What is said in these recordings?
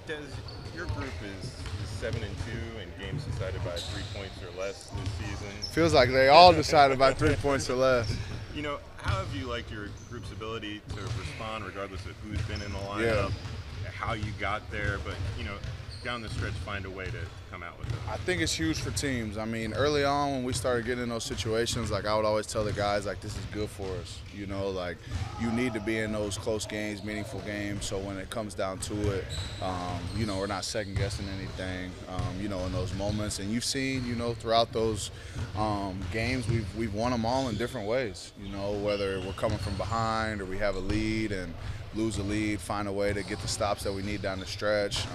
Des, your group is 7-2 and games decided by 3 points or less this Feels like they all decided by season. 3 points or less. How have you liked your group's ability to respond regardless of who's been in the Yeah. lineup, how you got there, but down the stretch find a way to come out with it? I think it's huge for teams. I mean, early on when we started getting in those situations, like I would always tell the guys, like this is good for us. Like you need to be in those close games, meaningful games. So when it comes down to it, we're not second guessing anything. In those moments, and you've seen, throughout those games, we've won them all in different ways. Whether we're coming from behind or we have a lead and lose a lead, find a way to get the stops that we need down the stretch.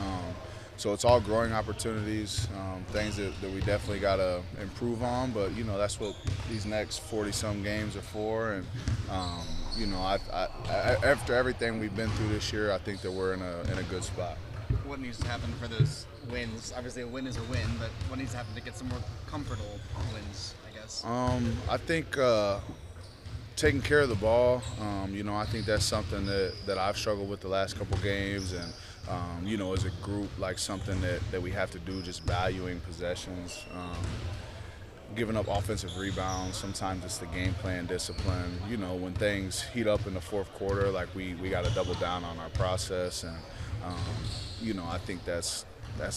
So it's all growing opportunities, things that we definitely got to improve on. But that's what these next 40-some games are for. And after everything we've been through this year, I think that we're in a good spot. What needs to happen for those wins? Obviously, a win is a win, but what needs to happen to get some more comfortable wins, I guess? I think taking care of the ball, I think that's something that I've struggled with the last couple games, and as a group, like something that we have to do, just valuing possessions, giving up offensive rebounds. Sometimes it's the game plan discipline. When things heat up in the fourth quarter, like we got to double down on our process, and I think that's a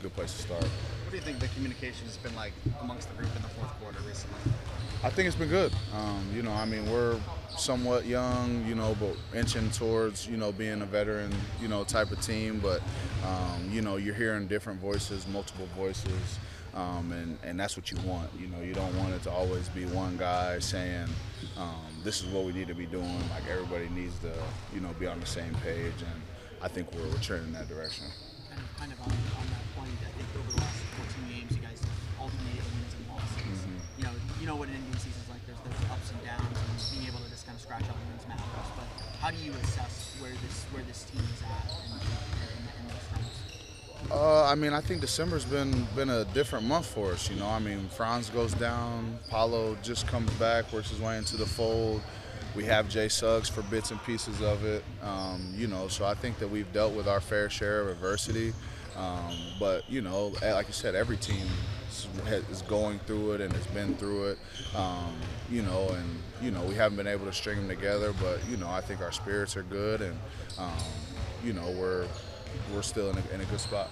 good place to start. What do you think the communication has been like amongst the group in the fourth quarter recently? I think it's been good. We're somewhat young, but inching towards, being a veteran, type of team. But, you're hearing different voices, multiple voices, and that's what you want. You don't want it to always be one guy saying, this is what we need to be doing. Like everybody needs to, be on the same page, and I think we're trending in that direction. And kind of on that point, I think over the last 14 games, you guys alternated wins and losses. You know what an NBA season is like. There's ups and downs, and being able to just kind of scratch out the wins matters. But how do you assess where this team is at in those terms? I think December's been a different month for us. Franz goes down, Paulo just comes back, works his way into the fold. We have Jay Suggs for bits and pieces of it. So I think that we've dealt with our fair share of adversity. But like you said, every team is going through it and has been through it. We haven't been able to string them together, but I think our spirits are good, and we're still in a good spot.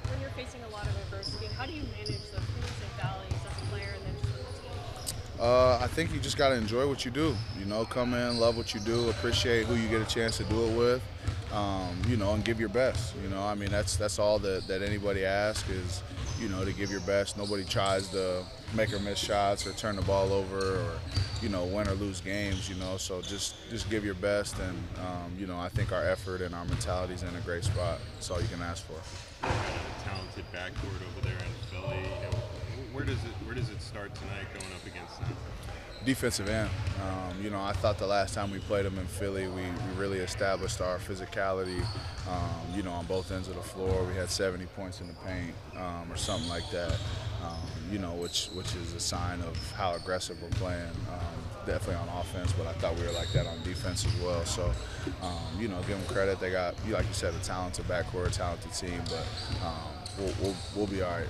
When you're facing a lot of adversity, how do you manage the peaks and valleys as a player and then just as a team? I think you just got to enjoy what you do. Come in, love what you do, appreciate who you get a chance to do it with, and give your best. That's all that anybody asks is, to give your best. Nobody tries to make or miss shots or turn the ball over or, win or lose games. So just give your best, and I think our effort and our mentality is in a great spot. That's all you can ask for. Talented backcourt over there in Philly. Where does it start tonight going up against them? Defensive end. I thought the last time we played them in Philly, we really established our physicality, on both ends of the floor. We had 70 points in the paint or something like that, which is a sign of how aggressive we're playing, definitely on offense, but I thought we were like that on defense as well. So, give them credit. They got, like you said, a talented backcourt, a talented team, but we'll be all right.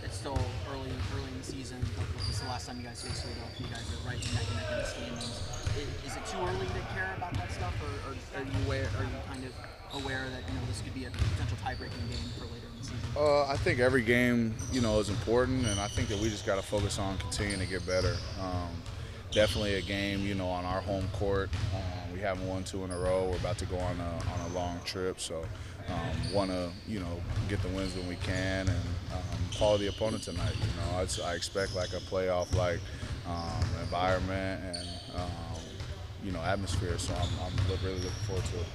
It's still early in the season. This is the last time you guys faced Philadelphia. You guys are right neck and neck in the standings. Is it too early to care about that stuff, or are you kind of aware that this could be a potential tie-breaking game for later in the season? I think every game is important, and I think that we just got to focus on continuing to get better. Definitely a game on our home court. We haven't won 2 in a row. We're about to go on a long trip, so want to get the wins when we can, and quality opponent tonight. I expect like a playoff like environment and atmosphere. So I'm really looking forward to it.